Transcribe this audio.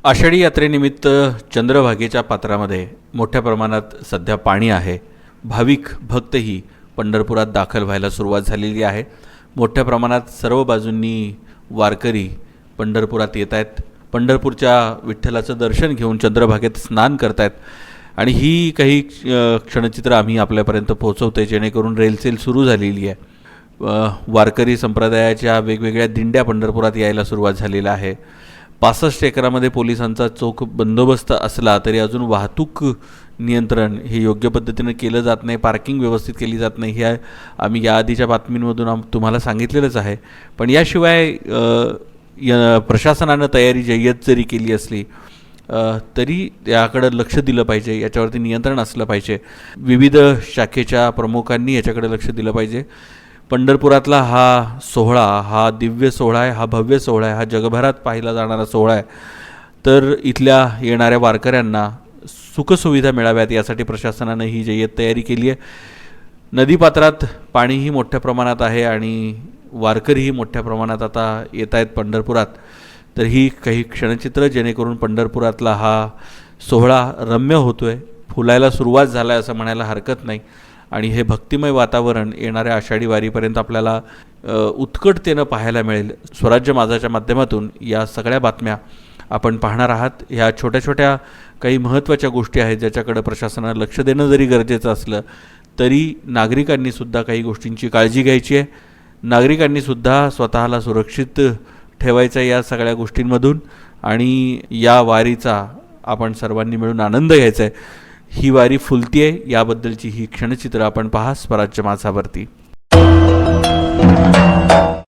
आषाढी यात्रेनिमित्त चंद्रभागेच्या पात्रामध्ये मोठ्या प्रमाणात सध्या पाणी आहे. भाविक भक्तही पंढरपुरात दाखल व्हायला सुरुवात झालेली आहे. मोठ्या प्रमाणात सर्व बाजूंनी वारकरी पंढरपुरात येत आहेत. पंढरपूरच्या विठ्ठलाचं दर्शन घेऊन चंद्रभागेत स्नान करत आहेत आणि ही काही क्षणचित्र आम्ही आपल्यापर्यंत पोहोचवतोय जेणेकरून रेलचेल सुरू झालेली आहे. वारकरी संप्रदायाच्या वेगवेगळ्या दिंड्या पंढरपुरात यायला सुरुवात झालेला आहे. 65 एकरामध्ये पोलिसांचा चोख बंदोबस्त असला तरी अजून वाहतूक नियंत्रण हे योग्य पद्धतीनं केलं जात नाही, पार्किंग व्यवस्थित केली जात नाही. हे आम्ही या आधीच्या बातमींमधून तुम्हाला सांगितलेलंच आहे. पण याशिवाय प्रशासनानं तयारी जय्यत जरी केली असली तरी याकडं लक्ष दिलं पाहिजे, याच्यावरती नियंत्रण असलं पाहिजे. विविध शाखेच्या प्रमुखांनी याच्याकडे लक्ष दिलं पाहिजे. पंढरपुरातला हा सोहळा, हा दिव्य सोहळा आहे, हा भव्य सोहळा आहे, हा जगभरात पाहिला जाणारा सोहळा आहे. तर इथल्या येणाऱ्या वारकऱ्यांना सुखसुविधा मिळाव्यात यासाठी प्रशासनानं ही जय्यत तयारी केली आहे. नदीपात्रात पाणीही मोठ्या प्रमाणात आहे आणि वारकरीही मोठ्या प्रमाणात आता येत आहेत पंढरपुरात. तर ही काही क्षणचित्र जेणेकरून पंढरपुरातला हा सोहळा रम्य होतो आहे, फुलायला सुरुवात झाला आहे असं म्हणायला हरकत नाही. आणि हे भक्तिमय वातावरण येणाऱ्या आषाढी वारीपर्यंत आपल्याला उत्कटतेनं पाहायला मिळेल. स्वराज्य माझाच्या माध्यमातून या सगळ्या बातम्या आपण पाहणार आहात. ह्या छोट्या छोट्या काही महत्त्वाच्या गोष्टी आहेत ज्याच्याकडे प्रशासनानं लक्ष देणं जरी गरजेचं असलं तरी नागरिकांनीसुद्धा काही गोष्टींची काळजी घ्यायची आहे. नागरिकांनीसुद्धा स्वतःला सुरक्षित ठेवायचं आहे या सगळ्या गोष्टींमधून आणि या वारीचा आपण सर्वांनी मिळून आनंद घ्यायचा आहे. ही वारी फुलतीये याबद्दलची ही क्षणचित्र आपण पहा स्वराज्य माझावरती.